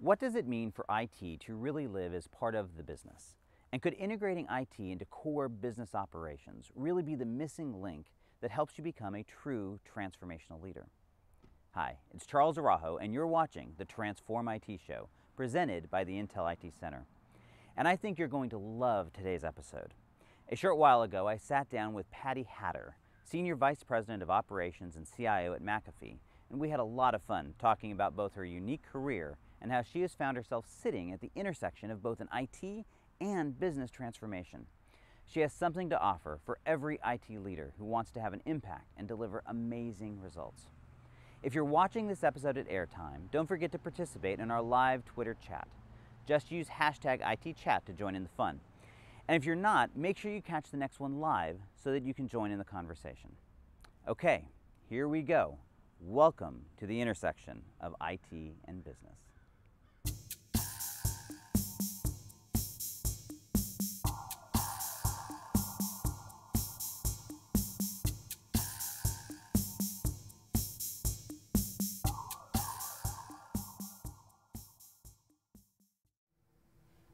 What does it mean for IT to really live as part of the business? And could integrating IT into core business operations really be the missing link that helps you become a true transformational leader? Hi, it's Charles Araujo, and you're watching the Transform IT Show, presented by the Intel IT Center. And I think you're going to love today's episode. A short while ago, I sat down with Patty Hatter, Senior Vice President of Operations and CIO at McAfee, and we had a lot of fun talking about both her unique career and how she has found herself sitting at the intersection of both an IT and business transformation. She has something to offer for every IT leader who wants to have an impact and deliver amazing results. If you're watching this episode at airtime, don't forget to participate in our live Twitter chat. Just use hashtag ITChat to join in the fun. And if you're not, make sure you catch the next one live so that you can join in the conversation. Okay, here we go. Welcome to the intersection of IT and business.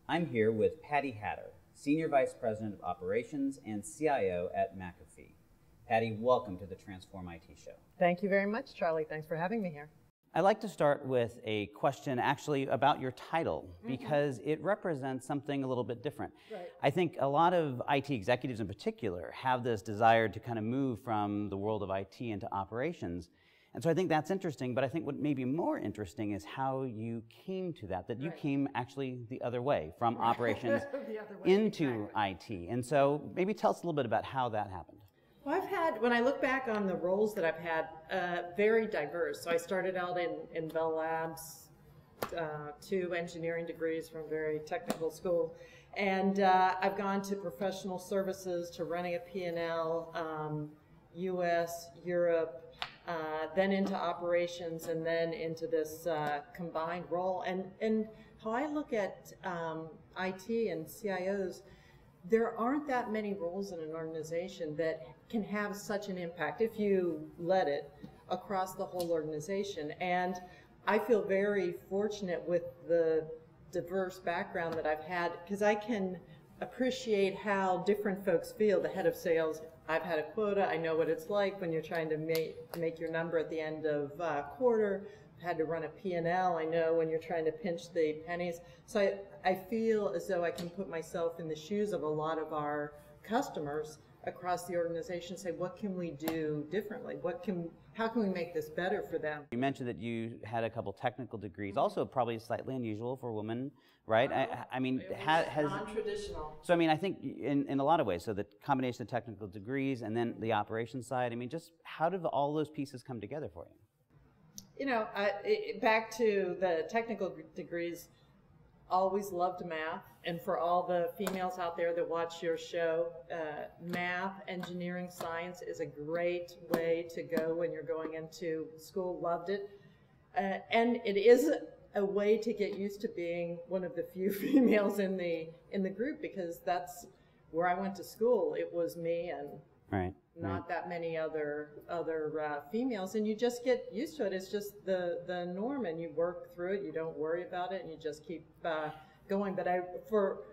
I'm here with Patty Hatter, Senior Vice President of Operations and CIO at McAfee. Patty, welcome to the Transform IT Show. Thank you very much, Charlie. Thanks for having me here. I'd like to start with a question actually about your title, because it represents something a little bit different. Right. I think a lot of IT executives in particular have this desire to kind of move from the world of IT into operations. And so I think that's interesting, but I think what may be more interesting is how you came to that you came actually the other way, from operations into IT. And so maybe tell us a little bit about how that happened. Well, when I look back on the roles that I've had, very diverse. So I started out in Bell Labs, 2 engineering degrees from a very technical school. And I've gone to professional services, to running a P&L, US, Europe, then into operations, and then into this combined role. And how I look at IT and CIOs, there aren't that many roles in an organization that can have such an impact, if you let it, across the whole organization. And I feel very fortunate with the diverse background that I've had, because I can appreciate how different folks feel. The head of sales, I've had a quota. I know what it's like when you're trying to make your number at the end of quarter. I've had to run a P&L. I know when you're trying to pinch the pennies. So I feel as though I can put myself in the shoes of a lot of our customers across the organization, say, what can we do differently? How can we make this better for them? You mentioned that you had a couple technical degrees, also probably slightly unusual for a woman, right? I mean, non-traditional. So I mean, I think in a lot of ways, so the combination of technical degrees and then the operations side, I mean, just how did all those pieces come together for you? You know, back to the technical degrees, always loved math, and for all the females out there that watch your show, math, engineering, science is a great way to go when you're going into school. Loved it, and it is a way to get used to being one of the few females in the group, because that's where I went to school. It was me and not that many other females, and you just get used to it. It's just the norm, and you work through it. You don't worry about it, and you just keep going. But for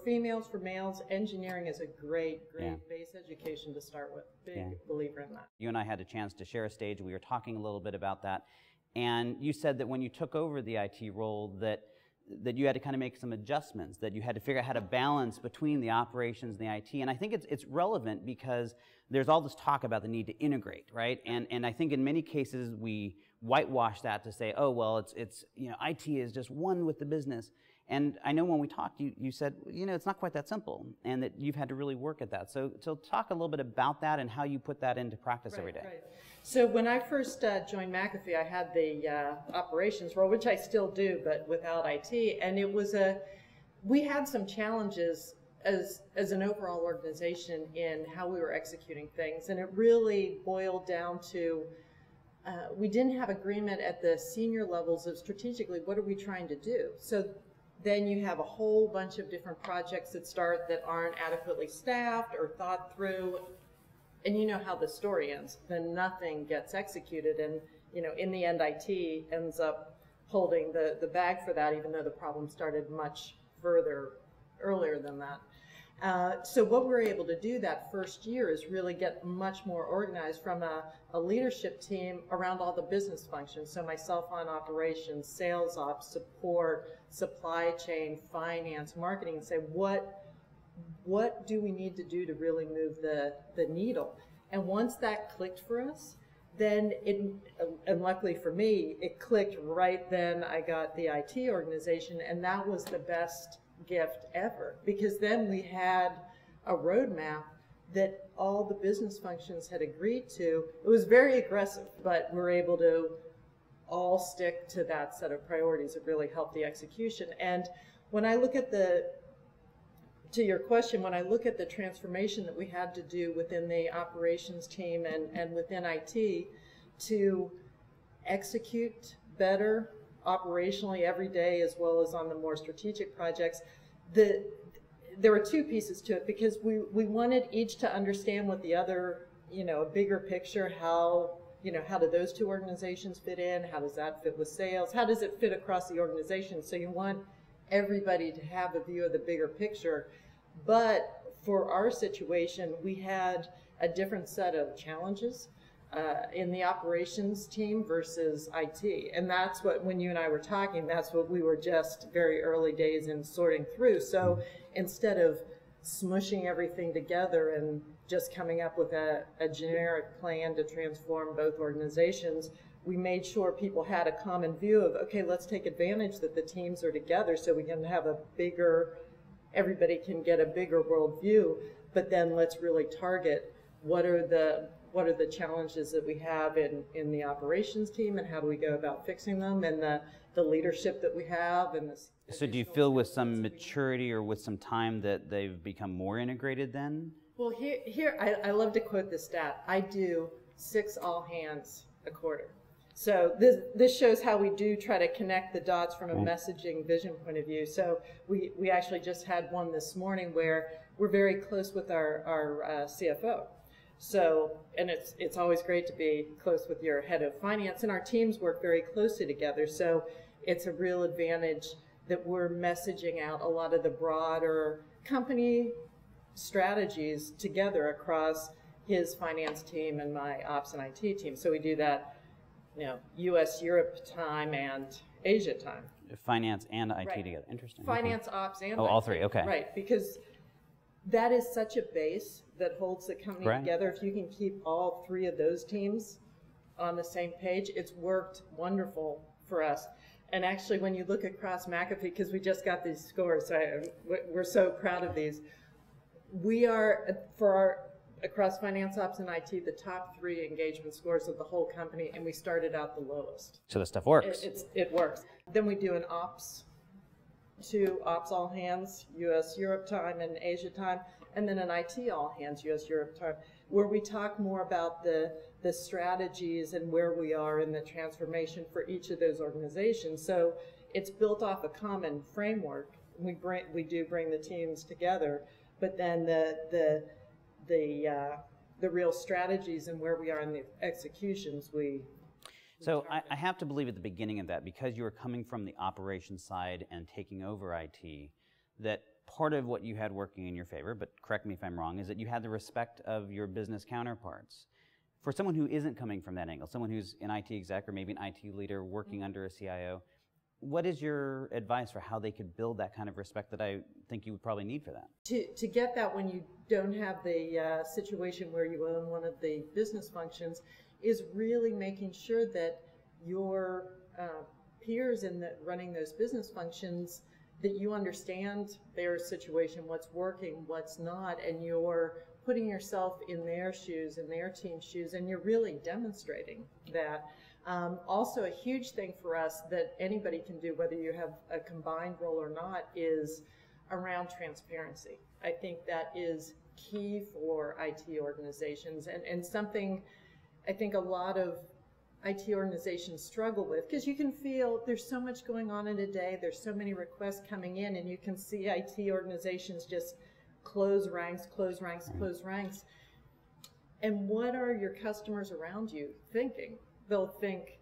females, for males, engineering is a great base education to start with. Big believer in that. You and I had a chance to share a stage. We were talking a little bit about that, and you said that when you took over the IT role that you had to kind of make some adjustments, that you had to figure out how to balance between the operations and the IT. And I think it's relevant because there's all this talk about the need to integrate, right? And I think in many cases we whitewash that to say, oh, well, it's IT is just one with the business. And I know when we talked, you said, it's not quite that simple, and that you've had to really work at that. So talk a little bit about that and how you put that into practice every day. Right. So when I first joined McAfee, I had the operations role, which I still do, but without IT. And we had some challenges as an overall organization in how we were executing things. And it really boiled down to we didn't have agreement at the senior levels of strategically what are we trying to do. So then you have a whole bunch of different projects that start that aren't adequately staffed or thought through, and you know how the story ends. Then nothing gets executed, and in the end, IT ends up holding the bag for that, even though the problem started much earlier than that. So what we're able to do that first year is really get much more organized from a leadership team around all the business functions. So myself on operations, sales ops, support, supply chain, finance, marketing, and say what do we need to do to really move the needle? And once that clicked for us, then and luckily for me, it clicked right then. I got the IT organization, and that was the best gift ever, because then we had a roadmap that all the business functions had agreed to. It was very aggressive, but we're able to all stick to that set of priorities. It really helped the execution. And when I look at to your question, when I look at the transformation that we had to do within the operations team and within IT to execute better operationally every day, as well as on the more strategic projects, there were two pieces to it, because we wanted each to understand what the other, a bigger picture, how do those two organizations fit in? How does that fit with sales? How does it fit across the organization? So you want everybody to have a view of the bigger picture. But for our situation, we had a different set of challenges in the operations team versus IT. And that's what, when you and I were talking, that's what we were just very early days in sorting through. So instead of smushing everything together and just coming up with a generic plan to transform both organizations, we made sure people had a common view of, okay, let's take advantage that the teams are together so we can have everybody can get a bigger world view, but then let's really target what are the challenges that we have in the operations team, and how do we go about fixing them, and the leadership that we have. So do you feel with some maturity or with some time that they've become more integrated then? Well, here I love to quote this stat. I do 6 all hands a quarter. So this shows how we do try to connect the dots from a messaging vision point of view. So we actually just had one this morning where we're very close with our CFO. So, and it's always great to be close with your head of finance, and our teams work very closely together. So it's a real advantage that we're messaging out a lot of the broader company strategies together across his finance team and my ops and IT team. So we do that, U.S., Europe time and Asia time. Finance and IT together. Interesting. Finance, ops, and IT. all three. Okay. Right, because that is such a base that holds the company together. If you can keep all 3 of those teams on the same page, it's worked wonderful for us. And actually, when you look across McAfee, because we just got these scores, so we're so proud of these. We are, across finance, ops, and IT, the top 3 engagement scores of the whole company, and we started out the lowest. So the stuff works. It works. Then we do an ops, 2 ops all hands, U.S., Europe time, and Asia time, and then an IT all hands, U.S., Europe time, where we talk more about the strategies and where we are in the transformation for each of those organizations. So it's built off a common framework. We do bring the teams together, but then the real strategies and where we are in the executions, So I have to believe at the beginning of that, because you were coming from the operations side and taking over IT, that part of what you had working in your favor, but correct me if I'm wrong, is that you had the respect of your business counterparts. For someone who isn't coming from that angle, someone who's an IT exec or maybe an IT leader working under a CIO, what is your advice for how they could build that kind of respect that I think you would probably need for that? To get that when you don't have the situation where you own one of the business functions is really making sure that your peers in running those business functions, that you understand their situation, what's working, what's not, and you're putting yourself in their shoes, in their team's shoes, and you're really demonstrating that. Also, a huge thing for us that anybody can do, whether you have a combined role or not, is around transparency. I think that is key for IT organizations, and something I think a lot of IT organizations struggle with, because you can feel there's so much going on in a day, there's so many requests coming in, and you can see IT organizations just close ranks, close ranks, close ranks. And what are your customers around you thinking? They'll think,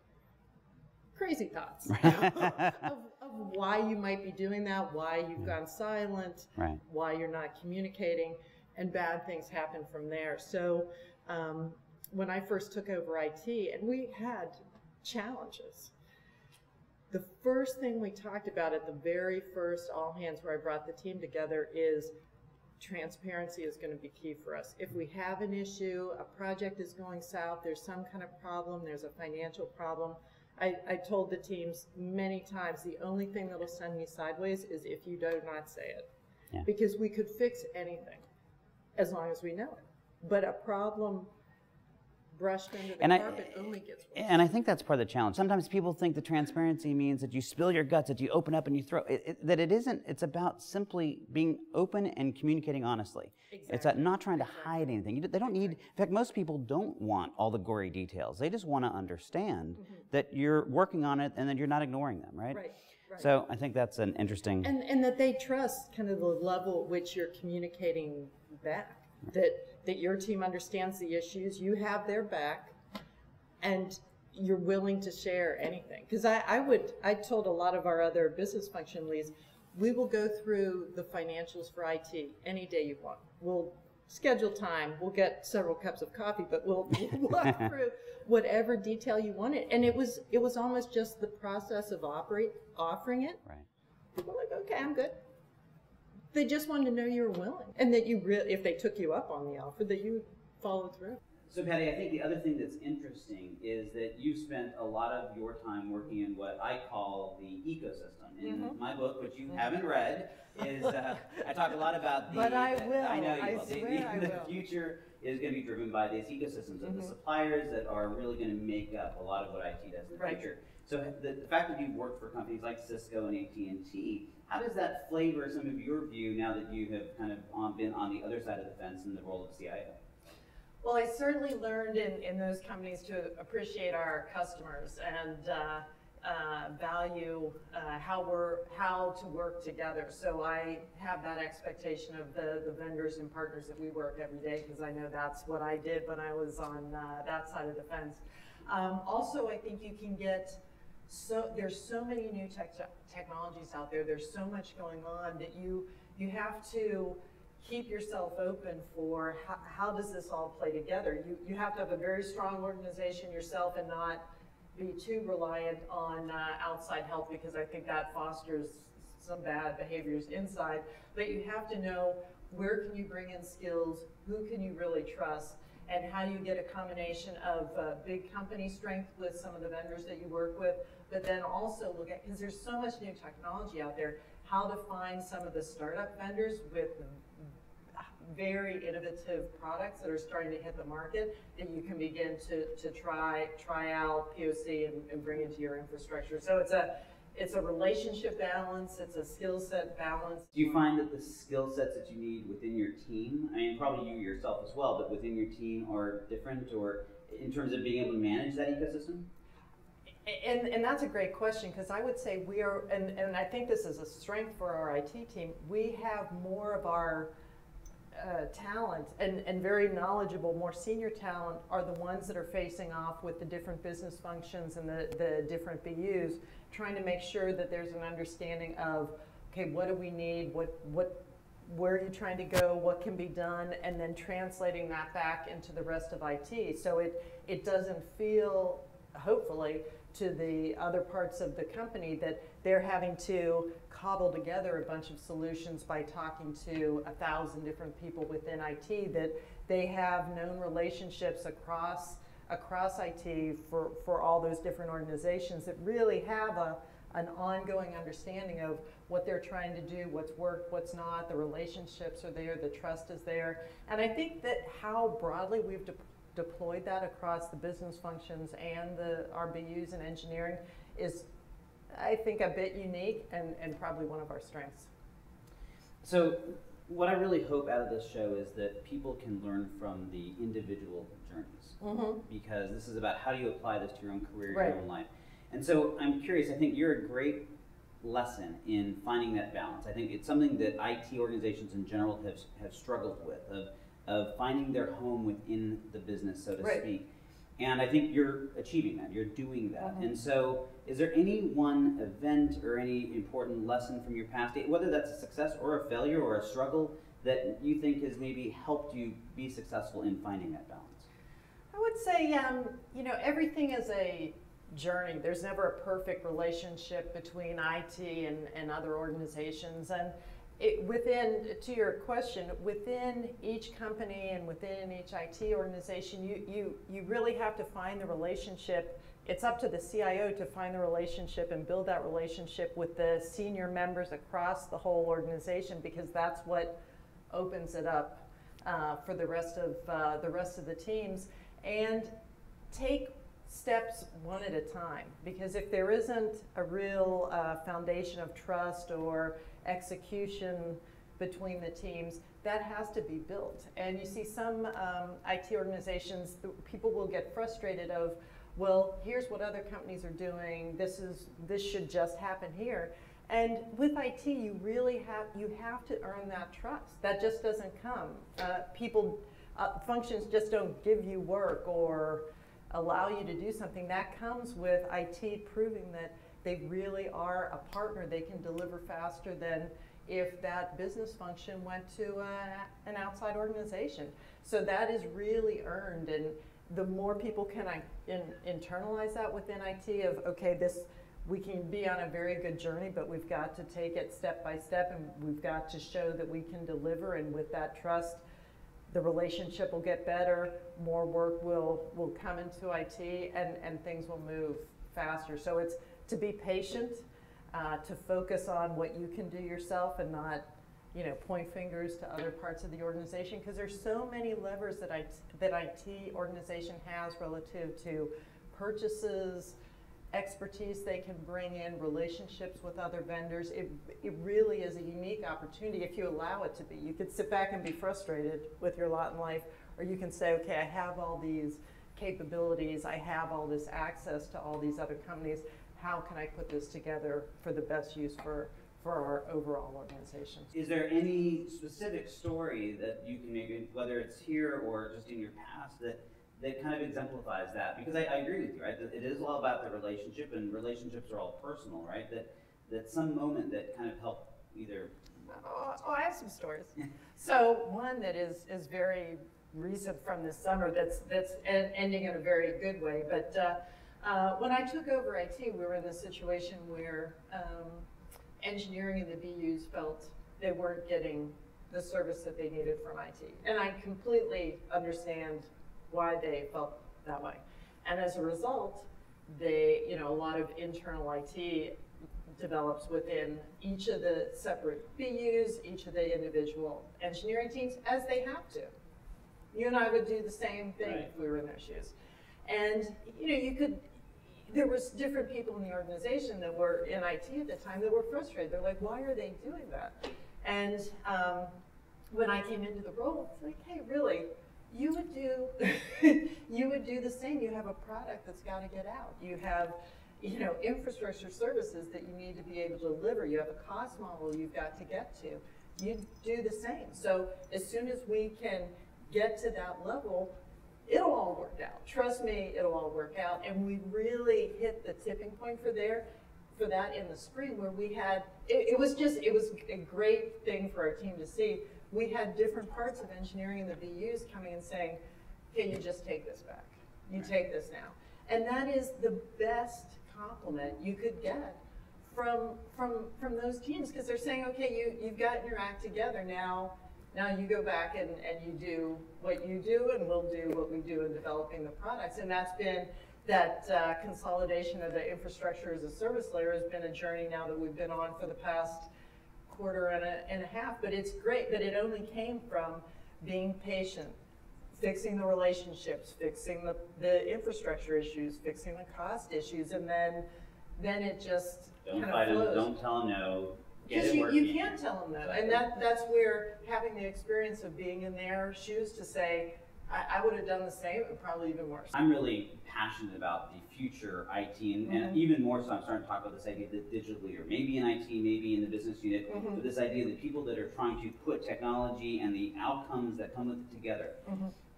crazy thoughts of why you might be doing that, why you've gone silent, right. why you're not communicating, and bad things happen from there. So when I first took over IT, and we had challenges, the first thing we talked about at the very first all hands where I brought the team together is transparency is going to be key for us. If we have an issue, a project is going south, there's some kind of problem, there's a financial problem, I told the teams many times, the only thing that'll send me sideways is if you do not say it. Yeah. Because we could fix anything as long as we know it. But a problem brushed under the carpet only gets worse. And I think that's part of the challenge. Sometimes people think the transparency means that you spill your guts, that you open up and you throw. That it isn't. It's about simply being open and communicating honestly. Exactly. It's not trying to hide anything. They don't need. In fact, most people don't want all the gory details. They just want to understand that you're working on it and that you're not ignoring them, right? Right. So I think that's an interesting. And that they trust kind of the level at which you're communicating back. That your team understands the issues, you have their back, and you're willing to share anything. Because I told a lot of our other business function leads, we will go through the financials for IT any day you want. We'll schedule time, we'll get several cups of coffee, but we'll walk through whatever detail you wanted. And it was almost just the process of offering it. Right. People were like, okay, I'm good. They just wanted to know you were willing, and that you if they took you up on the offer, that you followed through. So Patty, I think the other thing that's interesting is that you spent a lot of your time working in what I call the ecosystem. In my book, which you haven't read, is I talk a lot about the. But I will. I know you I will. swear I The will. future is going to be driven by these ecosystems of the suppliers that are really going to make up a lot of what IT does in the future. So the fact that you've worked for companies like Cisco and AT&T, how does that flavor some of your view now that you have kind of been on the other side of the fence in the role of CIO? Well, I certainly learned in those companies to appreciate our customers and value how to work together. So I have that expectation of the vendors and partners that we work every day, because I know that's what I did when I was on that side of the fence. Also, I think you can get there's so many new technologies out there. There's so much going on that you have to keep yourself open for how does this all play together. You have to have a very strong organization yourself and not be too reliant on outside help, because I think that fosters some bad behaviors inside. But you have to know where can you bring in skills, who can you really trust, and how do you get a combination of big company strength with some of the vendors that you work with, but then also look at, because there's so much new technology out there, how to find some of the startup vendors with very innovative products that are starting to hit the market that you can begin to try out, POC, and bring into your infrastructure. So it's a relationship balance, it's a skill set balance. Do you find that the skill sets that you need within your team, I mean, probably you yourself as well, but within your team are different, or in terms of being able to manage that ecosystem? And that's a great question, because I would say we are, and I think this is a strength for our IT team, we have more of our talent and very knowledgeable, more senior talent are the ones that are facing off with the different business functions and the different BUs, trying to make sure that there's an understanding of, okay, what do we need, where are you trying to go, what can be done, and then translating that back into the rest of IT. So it doesn't feel, hopefully, to the other parts of the company that they're having to cobble together a bunch of solutions by talking to 1,000 different people within IT, that they have known relationships across IT for all those different organizations that really have an ongoing understanding of what they're trying to do, what's worked, what's not, the relationships are there, the trust is there. And I think that how broadly we've deployed that across the business functions and the RBUs and engineering is, I think, a bit unique and probably one of our strengths. So what I really hope out of this show is that people can learn from the individual journeys, because this is about how do you apply this to your own career, your own life. And so I'm curious, I think you're a great lesson in finding that balance. I think it's something that IT organizations in general have struggled with, of finding their home within the business, so to speak. And I think you're achieving that, you're doing that. Mm-hmm. And so is there any one event or any important lesson from your past, whether that's a success or a failure or a struggle, that you think has maybe helped you be successful in finding that balance? I would say, everything is a journey. There's never a perfect relationship between IT and other organizations. And to your question, within each company and within each IT organization, you really have to find the relationship. It's up to the CIO to find the relationship and build that relationship with the senior members across the whole organization, because that's what opens it up for the rest of the teams. And take steps one at a time, because if there isn't a real foundation of trust or execution between the teams, that has to be built. And you see some IT organizations, people will get frustrated of, well, here's what other companies are doing, this should just happen here. And with IT, you really have to earn that trust. That just doesn't come. Functions just don't give you work or allow you to do something. That comes with IT proving that they really are a partner. They can deliver faster than if that business function went to an outside organization. So that is really earned, and the more people can internalize that within IT of, okay, we can be on a very good journey, but we've got to take it step by step, and we've got to show that we can deliver, and with that trust, the relationship will get better, more work will come into IT, and things will move faster. So it's to be patient, to focus on what you can do yourself and not point fingers to other parts of the organization, because there's so many levers that IT organization has relative to purchases, expertise they can bring in, relationships with other vendors. It really is a unique opportunity if you allow it to be. You could sit back and be frustrated with your lot in life, or you can say, okay, I have all these capabilities, I have all this access to all these other companies, how can I put this together for the best use for our overall organization? Is there any specific story that you can maybe, whether it's here or just in your past, that kind of exemplifies that? Because I agree with you, right? That it is all about the relationship, and relationships are all personal, right? That some moment that kind of helped either. I have some stories. So one that is very recent from this summer that's ending in a very good way. But when I took over IT, we were in this situation where engineering and the BUs felt they weren't getting the service that they needed from IT. And I completely understand why they felt that way. And as a result, a lot of internal IT develops within each of the separate BUs, each of the individual engineering teams, as they have to. You and I would do the same thing Right. if we were in their shoes. And there was different people in the organization that were in IT at the time that were frustrated. They're like, why are they doing that? And when I came into the role, it's like, hey, really, you would do the same. You have a product that's got to get out. You have infrastructure services that you need to be able to deliver. You have a cost model you've got to get to. You do the same. So as soon as we can get to that level, it'll all work out. Trust me, it'll all work out. And we really hit the tipping point for that in the spring, where we had, it was a great thing for our team to see. We had different parts of engineering and the BUs coming and saying, can you just take this back? You take this now. And that is the best compliment you could get from those teams, because they're saying, okay, you've gotten your act together now. Now you go back and you do what you do, and we'll do what we do in developing the products. And that's been that consolidation of the infrastructure as a service layer has been a journey now that we've been on for the past quarter and a half. But it's great, but it only came from being patient, fixing the relationships, fixing the infrastructure issues, fixing the cost issues, and then it just kind of flows. Don't tell them no. Because you can't tell them no, and that's where having the experience of being in their shoes to say, I would have done the same, and probably even worse. I'm really passionate about the future IT, and even more so, I'm starting to talk about this idea that digital leader, maybe in IT, maybe in the business unit, but this idea that people that are trying to put technology and the outcomes that come with it together.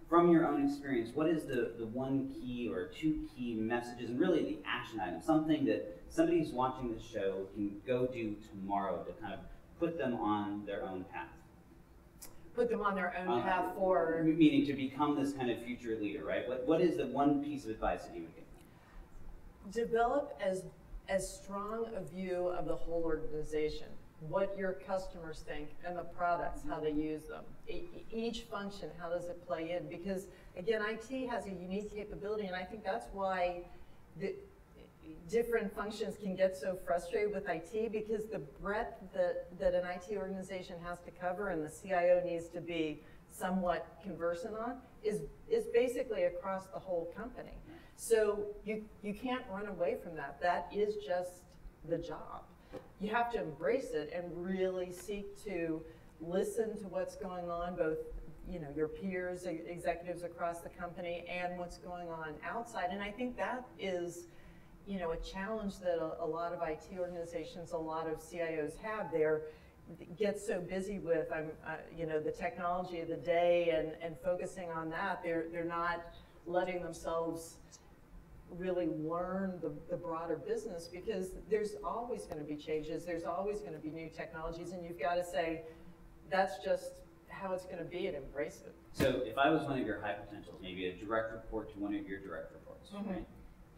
from your own experience, what is the one key or two key messages, and really the action item, something that somebody who's watching this show can go do tomorrow to kind of put them on their own path? Put them on their own path for? Meaning to become this kind of future leader, right? What is the one piece of advice that you would give them? Develop as strong a view of the whole organization, what your customers think and the products, how they use them. Each function, how does it play in? Because again, IT has a unique capability, and I think that's why the different functions can get so frustrated with IT, because the breadth that an IT organization has to cover and the CIO needs to be somewhat conversant on is basically across the whole company. So you can't run away from that. That is just the job. You have to embrace it and really seek to listen to what's going on, both your peers, executives across the company, and what's going on outside. And I think that is a challenge that a lot of IT organizations, a lot of CIOs have. They're get so busy with the technology of the day and focusing on that. They're not letting themselves really learn the broader business, because there's always going to be changes, there's always going to be new technologies, and you've got to say that's just how it's going to be and embrace it. So if I was one of your high potentials, maybe a direct report to one of your direct reports, right?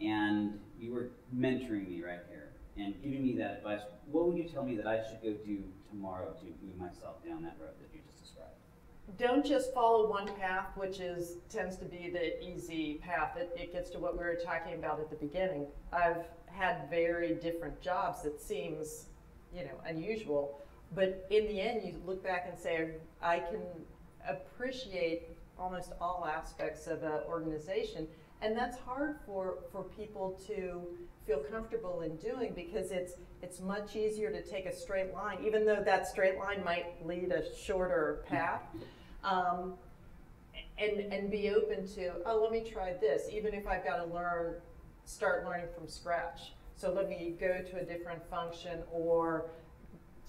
And you were mentoring me right here and giving me that advice, what would you tell me that I should go do tomorrow to move myself down that road that you just described? Don't just follow one path, which tends to be the easy path. It gets to what we were talking about at the beginning. I've had very different jobs. It seems, unusual, but in the end, you look back and say, I can appreciate almost all aspects of an organization, and that's hard for people to feel comfortable in doing, because it's much easier to take a straight line, even though that straight line might lead a shorter path. And be open to, let me try this, even if I've got to start learning from scratch. So let me go to a different function, or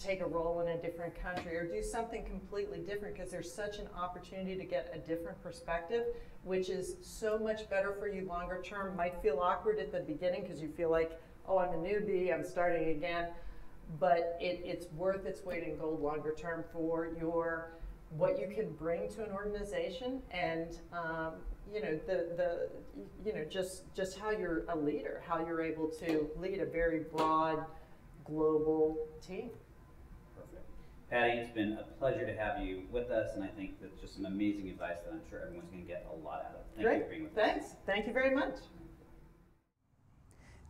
take a role in a different country, or do something completely different, because there's such an opportunity to get a different perspective, which is so much better for you longer term. Might feel awkward at the beginning because you feel like, oh, I'm a newbie, I'm starting again, but it's worth its weight in gold longer term for what you can bring to an organization, and just how you're a leader, how you're able to lead a very broad global team. Perfect. Patty, it's been a pleasure to have you with us, and I think that's just some amazing advice that I'm sure everyone's going to get a lot out of. Thank you for being with us. Thanks. Thank you very much.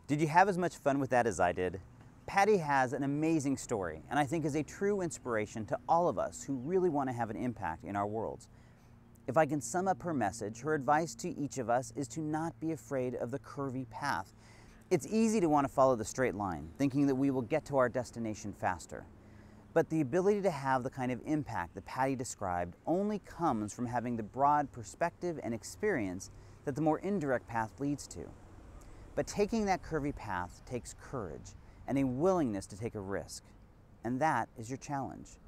Did you have as much fun with that as I did? Patty has an amazing story, and I think is a true inspiration to all of us who really want to have an impact in our worlds. If I can sum up her message, her advice to each of us is to not be afraid of the curvy path. It's easy to want to follow the straight line, thinking that we will get to our destination faster. But the ability to have the kind of impact that Patty described only comes from having the broad perspective and experience that the more indirect path leads to. But taking that curvy path takes courage and a willingness to take a risk. And that is your challenge.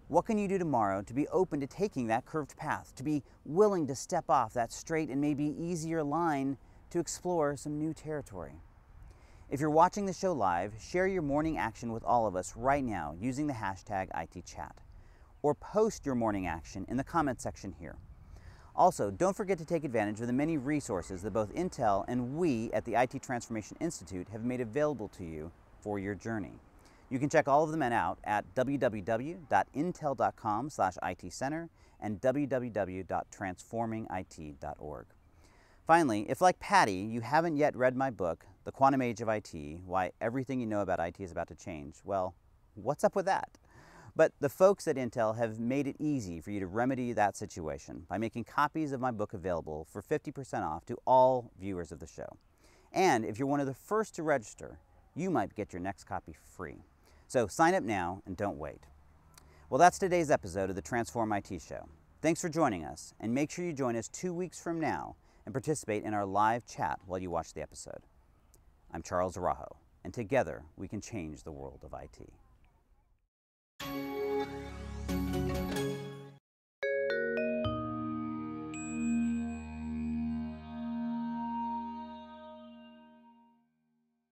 What can you do tomorrow to be open to taking that curved path, to be willing to step off that straight and maybe easier line to explore some new territory? If you're watching the show live, share your morning action with all of us right now using the hashtag ITChat, or post your morning action in the comment section here. Also, don't forget to take advantage of the many resources that both Intel and we at the IT Transformation Institute have made available to you for your journey. You can check all of them out at www.intel.com/ITcenter and www.transformingit.org. Finally, if like Patty, you haven't yet read my book, The Quantum Age of IT, Why Everything You Know About IT is About to Change, well, what's up with that? But the folks at Intel have made it easy for you to remedy that situation by making copies of my book available for 50% off to all viewers of the show. And if you're one of the first to register, you might get your next copy free. So sign up now and don't wait. Well, that's today's episode of the Transform IT Show. Thanks for joining us, and make sure you join us 2 weeks from now and participate in our live chat while you watch the episode. I'm Charles Araujo, and together we can change the world of IT.